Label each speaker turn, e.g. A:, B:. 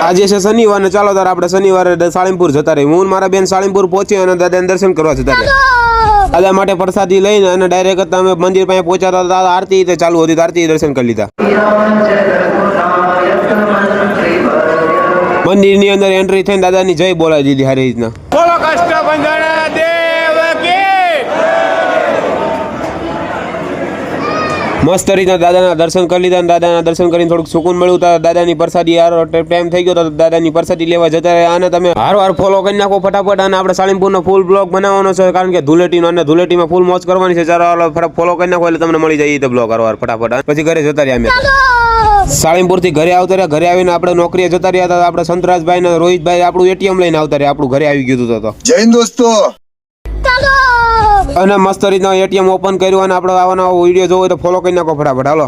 A: આજે છે શનિવાર ને ચાલો તાર આપણે શનિવારે સાળીમપુર જતા રહી. હું મારા બેન સાળીમપુર પહોંચી અને દાદાને દર્શન કરવા જતા રહ્યા. દાદા માટે પ્રસાદી લઈને અને ડાયરેક્ટ અમે મંદિર પાસે પહોંચ્યા હતા. આરતી ચાલુ હતી, આરતી દર્શન કરી લીધા. મંદિરની અંદર એન્ટ્રી થઈને દાદાની જય બોલાવી દીધી સારી રીતના. મસ્ત રીતના દાદાના દર્શન કરી લીધા. દાદાના દર્શન કરીને થોડુંક સુકૂન મળ્યું. દાદાની પ્રસાદી ટાઈમ થઈ ગયો તો દાદાની પ્રસાદી લેવા જતા રહ્યા. અને તમે હાર ફોલો કરી નાખો ફટાફટ. અને આપણે સાળીમપુરનો ફૂલ બ્લોગ બનાવવાનો છે, કારણ કે ધૂળેટીનો અને ધૂળેટીમાં ફૂલ મોજ કરવાની છે. ચાલો ફોલો કરી નાખો એટલે તમને મળી જાય તો બ્લોગ હાર ફટાફટ. પછી ઘરે જતા રહ્યા. અમે સાળીમપુરથી ઘરે આવતા રહ્યા. ઘરે આવીને આપણે નોકરીએ જતા રહ્યા હતા. આપણે સંતરાજભાઈ ને રોહિતભાઈ આપણું એટીએમ લઈને આવતા રહ્યા. આપણું ઘરે આવી ગયું હતું.
B: જય દોસ્તો.
A: અને મસ્ત રીતના એટીએમ ઓપન કર્યું. અને આપણે આવાનો વિડીયો જોવો તો ફોલો કરી નાખો ફટાફટ. હાલો.